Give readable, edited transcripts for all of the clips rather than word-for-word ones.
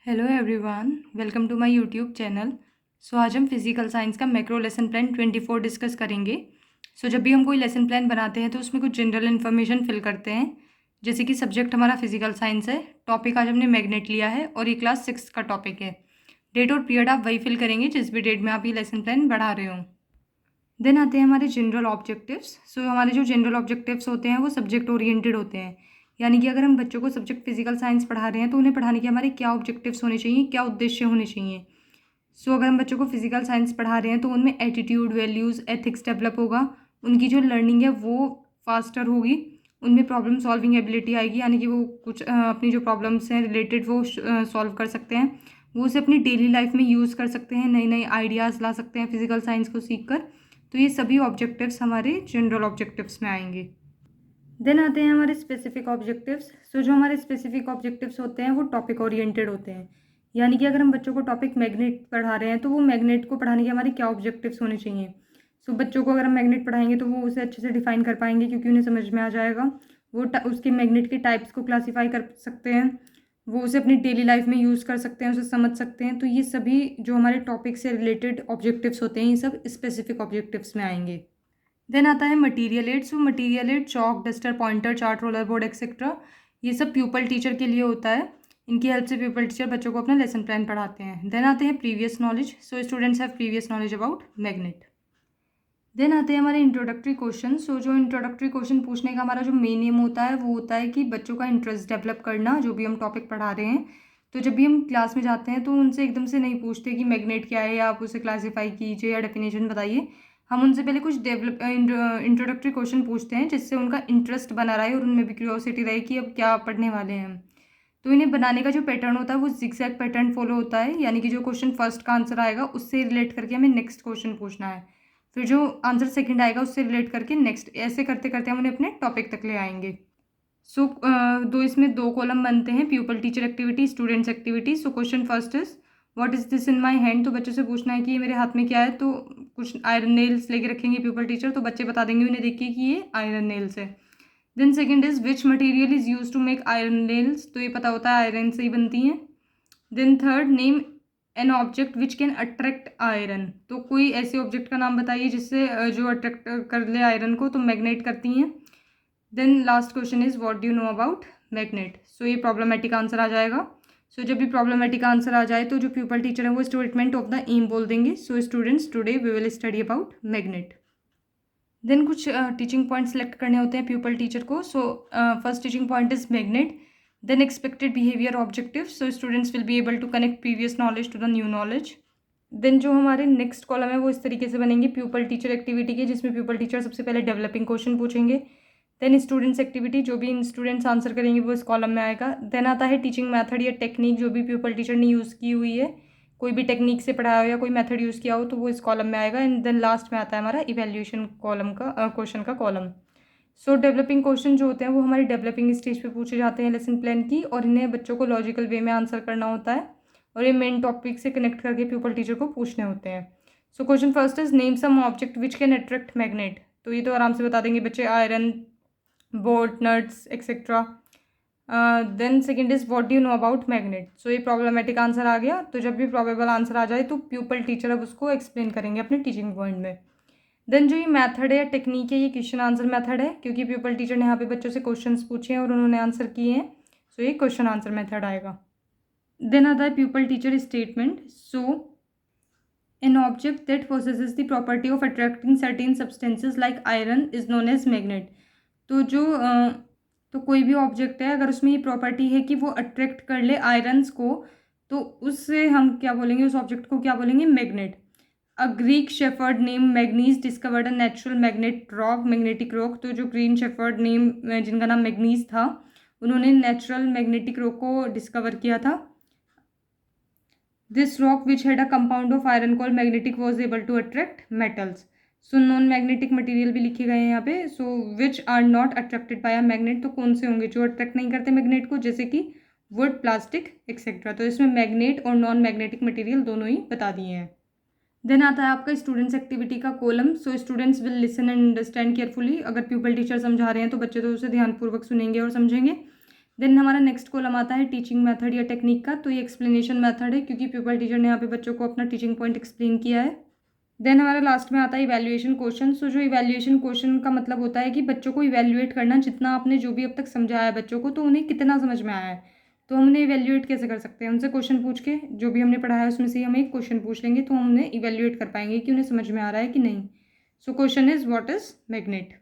Hello everyone, welcome to my YouTube channel. आज हम physical science का मैक्रो लेसन प्लान 24 डिस्कस करेंगे। जब भी हम कोई लेसन प्लान बनाते हैं तो उसमें कुछ जनरल इन्फॉर्मेशन फिल करते हैं। जैसे कि सब्जेक्ट हमारा फिजिकल साइंस है, टॉपिक आज हमने मैग्नेट लिया है और ये क्लास 6 का टॉपिक है। डेट और पीरियड आप वही फिल करेंगे जिस भी डेट में आप ये लेसन प्लान बढ़ा रहे हो। देन आते हैं हमारे जनरल ऑब्जेक्टिव्स। हमारे जो जनरल ऑब्जेक्टिव्स होते हैं वो सब्जेक्ट ओरिएंटेड होते हैं। यानी कि अगर हम बच्चों को सब्जेक्ट फिजिकल साइंस पढ़ा रहे हैं तो उन्हें पढ़ाने के हमारे क्या ऑब्जेक्टिव्स होने चाहिए, क्या उद्देश्य होने चाहिए। अगर हम बच्चों को फिजिकल साइंस पढ़ा रहे हैं तो उनमें एटीट्यूड, वैल्यूज़, एथिक्स डेवलप होगा। उनकी जो लर्निंग है वो फास्टर होगी। उनमें प्रॉब्लम सॉल्विंग एबिलिटी आएगी, यानी कि वो कुछ अपनी जो प्रॉब्लम्स हैं रिलेटेड वो सॉल्व कर सकते हैं। वो उसे अपनी डेली लाइफ में यूज़ कर सकते हैं, नई नई आइडियाज़ ला सकते हैं फिजिकल साइंस को सीख कर। तो ये सभी ऑब्जेक्टिव्स हमारे जनरल ऑब्जेक्टिव्स में आएंगे। देन आते हैं हमारे स्पेसिफिक ऑब्जेक्टिव्स। जो हमारे स्पेसिफिक ऑब्जेक्टिव्स होते हैं वो टॉपिक ओरिएंटेड होते हैं। यानी कि अगर हम बच्चों को टॉपिक मैग्नेट पढ़ा रहे हैं तो वो मैग्नेट को पढ़ाने के हमारे क्या ऑब्जेक्टिव्स होने चाहिए। बच्चों को अगर हम मैग्नेट पढ़ाएंगे तो वो उसे अच्छे से डिफाइन कर पाएंगे, क्योंकि उन्हें समझ में आ जाएगा। वो उसके मैग्नेट के टाइप्स को क्लासीफाई कर सकते हैं, वो उसे अपनी डेली लाइफ में यूज़ कर सकते हैं, उसे समझ सकते हैं। तो ये सभी जो हमारे टॉपिक से रिलेटेड ऑब्जेक्टिव्स होते हैं ये सब स्पेसिफिक ऑब्जेक्टिव्स में आएंगे। देन आता है material aid. Material aid chalk, duster, pointer, chart, roller board etcetera, ये सब प्यूपल टीचर के लिए होता है। इनकी हेल्प से प्यूपल टीचर बच्चों को अपना लेसन प्लान पढ़ाते हैं। देन आते हैं previous knowledge. Students have previous knowledge about magnet. Then आते हैं हमारे इंट्रोडक्टरी क्वेश्चन। जो इंट्रोडक्टरी क्वेश्चन पूछने का हमारा जो मेन एम होता है वो होता है कि बच्चों का इंटरेस्ट डेवलप करना, जो भी हम टॉपिक पढ़ा रहे हैं। तो जब भी हम क्लास में जाते हैं तो उनसे एकदम से नहीं पूछते कि मैग्नेट क्या है, या आप उसे क्लासीफाई कीजिए या डेफिनेशन बताइए। हम उनसे पहले कुछ इंट्रोडक्टरी क्वेश्चन पूछते हैं जिससे उनका इंटरेस्ट बना रहे और उनमें भी क्यूरियोसिटी रहे कि अब क्या पढ़ने वाले हैं हम। तो इन्हें बनाने का जो पैटर्न होता है वो जिगजैग पैटर्न फॉलो होता है। यानी कि जो क्वेश्चन फर्स्ट का आंसर आएगा उससे रिलेट करके हमें नेक्स्ट क्वेश्चन पूछना है, फिर जो आंसर सेकंड आएगा उससे रिलेट करके नेक्स्ट, ऐसे करते करते हम उन्हें अपने टॉपिक तक ले आएंगे। इसमें दो कॉलम बनते हैं, pupil teacher activity, students activity. Question first is what is this in my hand. तो बच्चों से पूछना है कि ये मेरे हाथ में क्या है। तो कुछ आयरन नेल्स लेके रखेंगे प्यूपल टीचर, तो बच्चे बता देंगे उन्हें देख के कि ये आयरन नेल्स है। Then second is which material is use to make iron nails. तो ये पता होता है आयरन से ही बनती हैं। Then third, name an object which can attract iron. तो कोई ऐसे ऑब्जेक्ट का नाम बताइए जिससे जो अट्रैक्ट कर ले आयरन को, तो मैग्नेट करती हैं। Then last question is what do you know about magnet. ये प्रॉब्लमेटिक आंसर आ जाएगा। जब भी प्रॉब्लमेटिक आंसर आ जाए तो जो प्यूपल टीचर है वो स्टेटमेंट ऑफ द एम बोल देंगे। Students today we will study about magnet. Then कुछ टीचिंग पॉइंट सेलेक्ट करने होते हैं प्यूपल टीचर को। First teaching point is magnet. Then expected behaviour objective. Students will be able to connect previous knowledge to the new knowledge. Then जो हमारे next column है वो इस तरीके से बनेंगे प्यूपल टीचर एक्टिविटी के, जिसमें प्यूपल टीचर सबसे पहले डेवलपिंग क्वेश्चन पूछेंगे। देन स्टूडेंट्स एक्टिविटी, जो भी स्टूडेंट्स आंसर करेंगे वो इस कॉलम में आएगा। देन आता है टीचिंग मेथड या टेक्निक, जो भी प्यूपल टीचर ने यूज़ की हुई है, कोई भी टेक्निक से पढ़ाया हो या कोई मेथड यूज़ किया हो तो वो इस कॉलम में आएगा। एंड देन लास्ट में आता है हमारा इवैल्यूएशन कॉलम का क्वेश्चन का कॉलम। डेवलपिंग क्वेश्चन जो होते हैं वो हमारी डेवलपिंग स्टेज पे पूछे जाते हैं लेसन प्लान की, और इन्हें बच्चों को लॉजिकल वे में आंसर करना होता है और ये मेन टॉपिक से कनेक्ट करके प्यूपल टीचर को पूछने होते हैं। Question first is name some object which can attract magnet. तो ये तो आराम से बता देंगे बच्चे, iron, bolt, nuts etcetera. Then second is what do you know about magnet. ये प्रॉब्लमेटिक आंसर आ गया। तो जब भी प्रॉबेबल आंसर आ जाए तो प्यूपल टीचर अब उसको एक्सप्लेन करेंगे अपने टीचिंग पॉइंट में। देन जो ये मेथड है या टेक्निक है ये क्वेश्चन आंसर मेथड है, क्योंकि प्यूपल टीचर ने यहाँ पे बच्चों से क्वेश्चंस पूछे हैं और उन्होंने आंसर किए हैं। ये क्वेश्चन आंसर मेथड आएगा। देन आता है pupil teacher statement. An object that possesses the property of attracting certain substances like iron is known as magnet। तो कोई भी ऑब्जेक्ट है अगर उसमें ये प्रॉपर्टी है कि वो अट्रैक्ट कर ले आयरन्स को, तो उससे हम क्या बोलेंगे, उस ऑब्जेक्ट को क्या बोलेंगे, magnet. A Greek shepherd name manganese discovered a natural magnet rock, magnetic rock. तो जो ग्रीन शेफर्ड नेम जिनका नाम मैग्नीज था, उन्होंने नेचुरल मैग्नेटिक रॉक को डिस्कवर किया था। This rock which had a compound of iron called magnetic was able to attract metals. Non magnetic material भी लिखे गए हैं यहाँ पे। Which are not attracted by a magnet. तो कौन से होंगे जो अट्रैक्ट नहीं करते मैग्नेट को, जैसे कि वुड, प्लास्टिक एक्सेट्रा। तो इसमें मैग्नेट और नॉन मैग्नेटिक मटेरियल दोनों ही बता दिए हैं। देन आता है आपका स्टूडेंट्स एक्टिविटी का column. Students will listen and understand carefully. अगर प्यूपल टीचर समझा रहे हैं तो बच्चे तो उसे ध्यानपूर्वक सुनेंगे और समझेंगे। देन हमारा नेक्स्ट कॉलम आता है टीचिंग मेथड या टेक्निक का, तो ये एक्सप्लेनेशन मेथड है क्योंकि प्यूपल टीचर ने यहाँ पे बच्चों को अपना टीचिंग पॉइंट एक्सप्लेन किया है। देन हमारा लास्ट में आता है इवैल्यूएशन क्वेश्चन। सो जो इवैल्यूएशन क्वेश्चन का मतलब होता है कि बच्चों को इवैल्यूएट करना, जितना आपने जो भी अब तक समझाया है बच्चों को, तो उन्हें कितना समझ में आया है, तो हम उन्हें इवैल्यूएट कैसे कर सकते हैं। उनसे क्वेश्चन पूछ के जो भी हमने पढ़ाया है उसमें से हम एक क्वेश्चन पूछ लेंगे तो हम उन्हें इवैल्यूएट कर पाएंगे कि उन्हें समझ में आ रहा है कि नहीं। So question is what is magnet.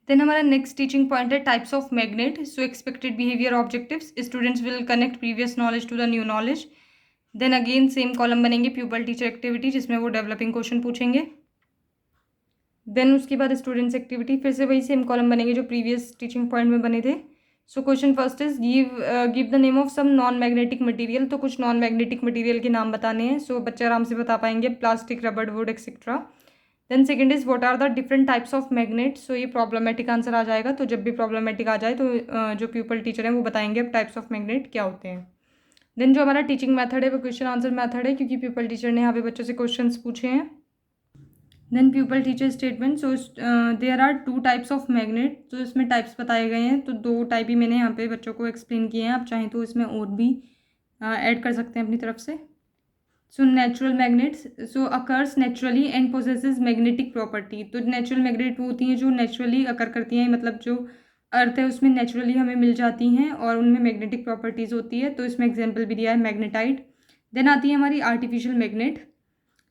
Then हमारा नेक्स्ट टीचिंग पॉइंट है types of magnet. So expected behaviour objectives, students will connect previous knowledge to the new knowledge. Then again same column बनेंगे प्यूपल टीचर एक्टिविटी, जिसमें वो developing question पूछेंगे। Then उसके बाद students activity, फिर से वही सेम कॉलम बनेंगे जो प्रीवियस टीचिंग पॉइंट में बने थे। So question first is give the name of some non magnetic material. तो कुछ नॉन मैग्नेटिक मटेरियल के नाम बताने हैं। सो बच्चे आराम से बता पाएंगे, प्लास्टिक, रबड़, wood etcetera. Then second is what are the different types of magnet. So ये प्रॉब्लमेटिक आंसर आ जाएगा, तो जब भी प्रॉब्लमेटिक आ जाए तो जो प्यूपल टीचर हैं वो बताएंगे अब टाइप्स ऑफ मैग्नेट क्या होते हैं। देन जो हमारा टीचिंग मेथड है वो क्वेश्चन आंसर मेथड है क्योंकि प्यूपल टीचर ने यहाँ पे बच्चों से क्वेश्चंस पूछे हैं। Then pupil teacher statement. So there are 2 types of magnet. तो इसमें टाइप्स बताए गए हैं, तो 2 टाइप ही मैंने यहाँ पे बच्चों को एक्सप्लेन किए हैं। आप चाहें तो इसमें और भी ऐड कर सकते हैं अपनी तरफ से। So natural magnets, so occurs naturally and possesses magnetic property. तो नेचुरल मैग्नेट वो होती हैं जो नेचुरली अकर करती हैं, मतलब जो अर्थ है उसमें नेचुरली हमें मिल जाती हैं और उनमें मैग्नेटिक प्रॉपर्टीज़ होती है। तो इसमें एग्जाम्पल भी दिया है मैग्नेटाइट। देन आती है हमारी artificial magnet.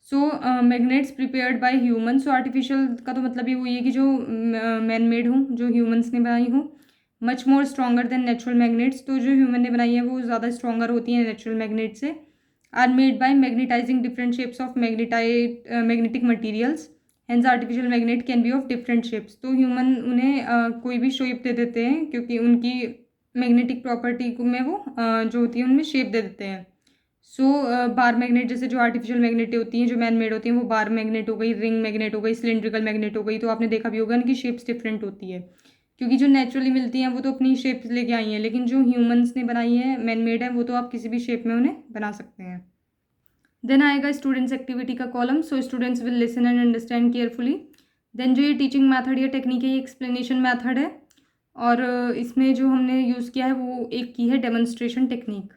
So magnets prepared by human. So artificial का तो मतलब ये वही है कि जो मैन मेड हो, जो ह्यूमंस ने बनाई हो। Much more stronger than natural magnets. तो जो ह्यूमन ने बनाई है वो ज़्यादा स्ट्रॉन्गर होती हैं नेचुरल मैग्नेट से। Are made by magnetizing different shapes of magnetic materials. Hence artificial magnet can be of different shapes. तो ह्यूमन उन्हें कोई भी शेप दे देते हैं क्योंकि उनकी मैग्नेटिक प्रॉपर्टी में वो जो होती है उनमें शेप दे देते हैं। सो बार मैग्नेट, जैसे जो आर्टिफिशियल मैग्नेट होती हैं जो मैन मेड होती हैं वो बार मैग्नेट हो गई, रिंग मैग्नेट हो गई, सिलेंड्रिकल मैग्नेट हो गई। तो आपने देखा भी होगा इनकी शेप्स डिफरेंट होती है क्योंकि जो नेचुरली मिलती हैं वो तो अपनी शेप्स लेके आई हैं, लेकिन जो ह्यूमंस ने बनाई है, मैन मेड है, वो तो आप किसी भी शेप में उन्हें बना सकते हैं। देन आएगा स्टूडेंट्स एक्टिविटी का column. So students will listen and understand carefully. Then जो ये टीचिंग मैथड या टेक्निक है ये एक्सप्लेनेशन मैथड है और इसमें जो हमने यूज़ किया है वो एक की है डेमोन्स्ट्रेशन टेक्निक।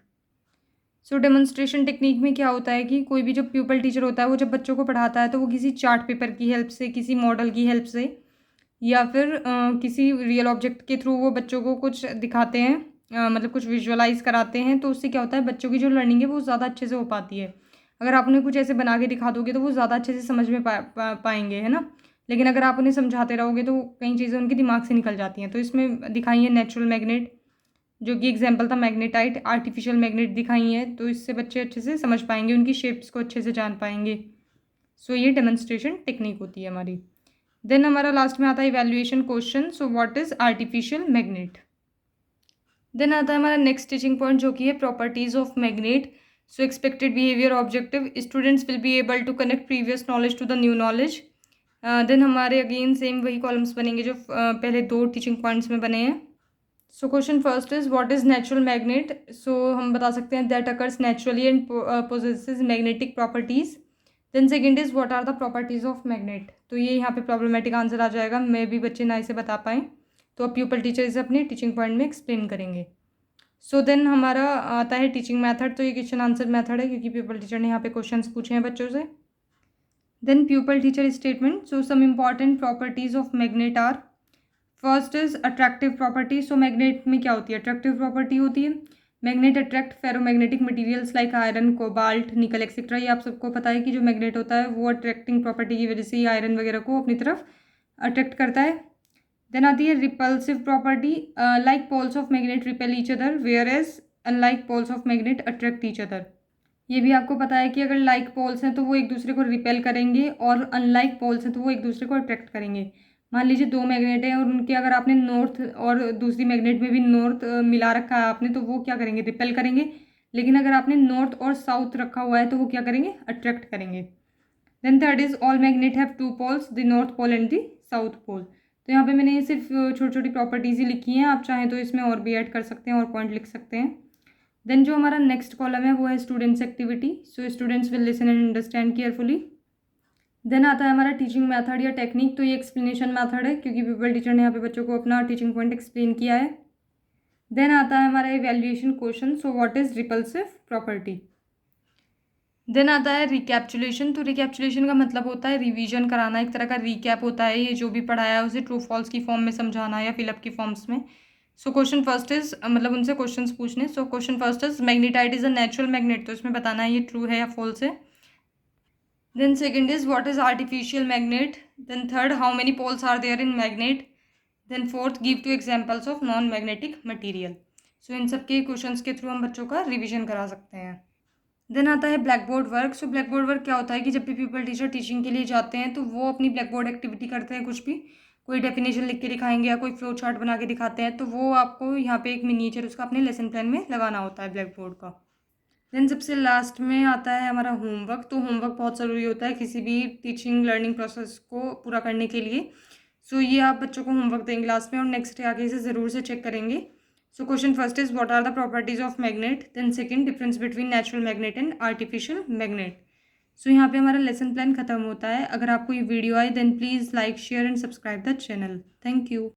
सो डेमोन्स्ट्रेशन टेक्निक में क्या होता है कि कोई भी जो प्यूपल टीचर होता है वो जब बच्चों को पढ़ाता है तो वो किसी चार्ट पेपर की हेल्प से, किसी मॉडल की हेल्प से या फिर किसी रियल ऑब्जेक्ट के थ्रू वो बच्चों को कुछ दिखाते हैं, मतलब कुछ विजुअलाइज कराते हैं। तो उससे क्या होता है बच्चों की जो लर्निंग है वो ज़्यादा अच्छे से हो पाती है। अगर आप उन्हें कुछ ऐसे बना के दिखा दोगे तो वो ज़्यादा अच्छे से समझ में पाएंगे, है ना। लेकिन अगर आप उन्हें समझाते रहोगे तो कई चीज़ें उनके दिमाग से निकल जाती हैं। तो इसमें दिखाई है नेचुरल मैग्नेट, जो कि एग्जाम्पल था मैग्नेटाइट। आर्टिफिशियल मैग्नेट दिखाई है, तो इससे बच्चे अच्छे से समझ पाएंगे, उनकी शेप्स को अच्छे से जान पाएंगे। सो ये डेमोन्स्ट्रेशन टेक्निक होती है हमारी। देन हमारा लास्ट में आता है evaluation question. So what is artificial magnet. Then आता है हमारा नेक्स्ट टीचिंग पॉइंट जो कि है properties of magnet. So expected behaviour objective, students will be able to connect previous knowledge to the new knowledge. Then हमारे again same वही columns बनेंगे जो पहले 2 टीचिंग पॉइंट्स में बने हैं। So question first is what is natural magnet. So हम बता सकते हैं that occurs naturally and possesses magnetic properties. Then second is what are the properties of magnet. तो ये यहाँ पे प्रॉब्लमेटिक आंसर आ जाएगा, मे भी बच्चे ना इसे बता पाएँ, तो अब प्यूपल टीचर इसे अपने टीचिंग पॉइंट में एक्सप्लेन करेंगे। सो देन हमारा आता है टीचिंग मैथड। तो ये क्वेश्चन आंसर मैथड है क्योंकि प्यूपल टीचर ने यहाँ पे क्वेश्चंस पूछे हैं बच्चों से। Then pupil teacher statement. So some important properties of magnet are, first is attractive property. So magnet में क्या होती है, अट्रैक्टिव प्रॉपर्टी होती है। Magnet attract ferromagnetic materials like iron, cobalt, nickel etcetera. ये आप सबको पता है कि जो मैग्नेट होता है वो अट्रैक्टिंग प्रॉपर्टी की वजह से ही आयरन वगैरह को अपनी तरफ अट्रैक्ट करता है। देन आती है repulsive property, like poles of magnet repel each other whereas unlike poles of magnet attract each other. ये भी आपको पता है कि अगर लाइक पोल्स हैं तो वो एक दूसरे को रिपेल करेंगे और अनलाइक पोल्स हैं तो वो एक दूसरे को अट्रैक्ट करेंगे। मान लीजिए 2 मैग्नेट हैं और उनके अगर आपने नॉर्थ और दूसरी मैग्नेट में भी नॉर्थ मिला रखा है आपने, तो वो क्या करेंगे, रिपेल करेंगे। लेकिन अगर आपने नॉर्थ और साउथ रखा हुआ है तो वो क्या करेंगे, अट्रैक्ट करेंगे। Then third is all magnet have 2 poles, the north pole and the south pole. तो यहाँ पे मैंने ये सिर्फ छोटी छोटी प्रॉपर्टीज़ ही लिखी हैं, आप चाहें तो इसमें और भी ऐड कर सकते हैं और पॉइंट लिख सकते हैं। देन जो हमारा नेक्स्ट कॉलम है वो है students activity. So students will listen and understand carefully. Then आता है हमारा टीचिंग मेथड या टेक्निक। तो ये एक्सप्लेनेशन मेथड है क्योंकि प्यूपल टीचर ने यहाँ पे बच्चों को अपना टीचिंग पॉइंट एक्सप्लेन किया है। देन आता है हमारा evaluation question, so what is repulsive property. Then आता है रिकैप्चुलेशन। तो रिकैप्चुलेशन का मतलब होता है रिवीजन कराना, एक तरह का रिकैप होता है, ये जो भी पढ़ाया है उसे ट्रू फॉल्स की फॉर्म में समझाना या फिलअप की फॉर्म्स में। सो क्वेश्चन फर्स्ट इज मतलब उनसे क्वेश्चंस पूछने। सो question first is magnetite is a natural magnet, तो इसमें बताना है ये ट्रू है या फॉल्स है। Then second is what is artificial magnet. Then third, how many poles are there in magnet. Then fourth, give two examples of non magnetic material. So इन सब के क्वेश्चंस के थ्रू हम बच्चों का रिविजन करा सकते हैं। देन आता है black board work. So black board work क्या होता है कि जब भी पीपल टीचर टीचिंग के लिए जाते हैं तो वो अपनी ब्लैक बोर्ड एक्टिविटी करते हैं, कुछ भी कोई डेफिनेशन लिख के दिखाएंगे या कोई फ्लो चार्ट बना के दिखाते हैं, तो वो आपको यहाँ पे एक मिनिएचर उसका अपने लेसन प्लान में लगाना होता है ब्लैक बोर्ड का। देन सबसे लास्ट में आता है हमारा होमवर्क। तो होमवर्क बहुत ज़रूरी होता है किसी भी टीचिंग लर्निंग प्रोसेस को पूरा करने के लिए। सो ये आप बच्चों को होमवर्क देंगे लास्ट में और नेक्स्ट डे आगे इसे ज़रूर से चेक करेंगे। So question first is what are the properties of magnet. Then second, difference between natural magnet and artificial magnet. So यहाँ पे हमारा लेसन प्लान खत्म होता है। अगर आपको ये वीडियो आए then please like share and subscribe the channel. Thank you.